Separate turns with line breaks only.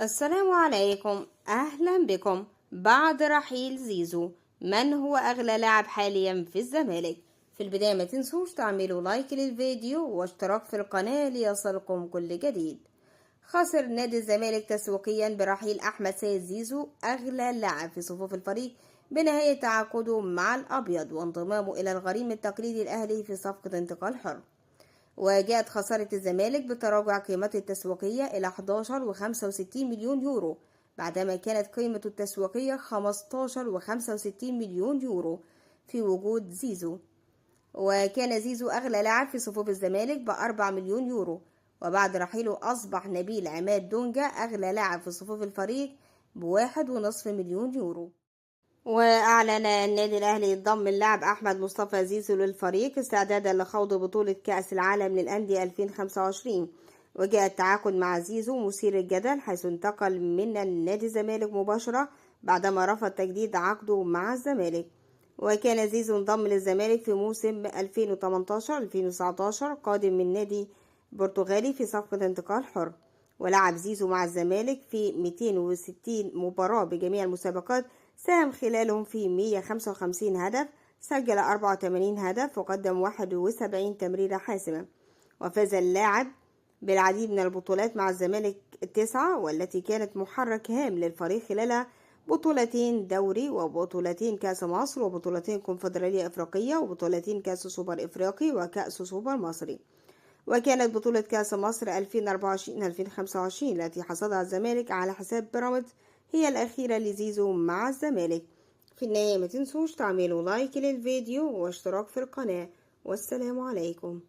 السلام عليكم، أهلا بكم. بعد رحيل زيزو، من هو أغلى لاعب حاليا في الزمالك؟ في البداية ما تنسوش تعملوا لايك للفيديو واشتراك في القناة ليصلكم كل جديد. خسر نادي الزمالك تسويقيا برحيل أحمد سيد زيزو أغلى لاعب في صفوف الفريق بنهاية تعاقده مع الأبيض وانضمامه إلى الغريم التقليدي الأهلي في صفقة انتقال حر. وجاءت خسارة الزمالك بتراجع قيمته التسويقية إلى 11.65 مليون يورو، بعدما كانت قيمته التسويقية 15.65 مليون يورو في وجود زيزو. وكان زيزو أغلى لاعب في صفوف الزمالك ب4 مليون يورو، وبعد رحيله أصبح نبيل عماد دونجا أغلى لاعب في صفوف الفريق ب1.5 مليون يورو. وأعلن النادي الأهلي ضم اللاعب أحمد مصطفى زيزو للفريق استعدادا لخوض بطولة كأس العالم للأندية 2025. وجاء التعاقد مع زيزو مثير الجدل، حيث انتقل من النادي الزمالك مباشرة بعدما رفض تجديد عقده مع الزمالك. وكان زيزو انضم للزمالك في موسم 2018-2019 قادم من نادي برتغالي في صفقة انتقال حر. ولعب زيزو مع الزمالك في 260 مباراة بجميع المسابقات، ساهم خلالهم في 155 هدف، سجل 84 هدف وقدم 71 تمريرة حاسمة. وفاز اللاعب بالعديد من البطولات مع الزمالك التسعة، والتي كانت محرك هام للفريق خلالها بطولتين دوري وبطولتين كأس مصر وبطولتين كونفدرالية إفريقية وبطولتين كأس سوبر إفريقي وكأس سوبر مصري. وكانت بطولة كأس مصر 2024-2025 التي حصدها الزمالك على حساب بيراميدز هي الأخيرة لزيزو مع الزمالك. في النهاية ما تنسوش تعملوا لايك للفيديو واشتراك في القناة، والسلام عليكم.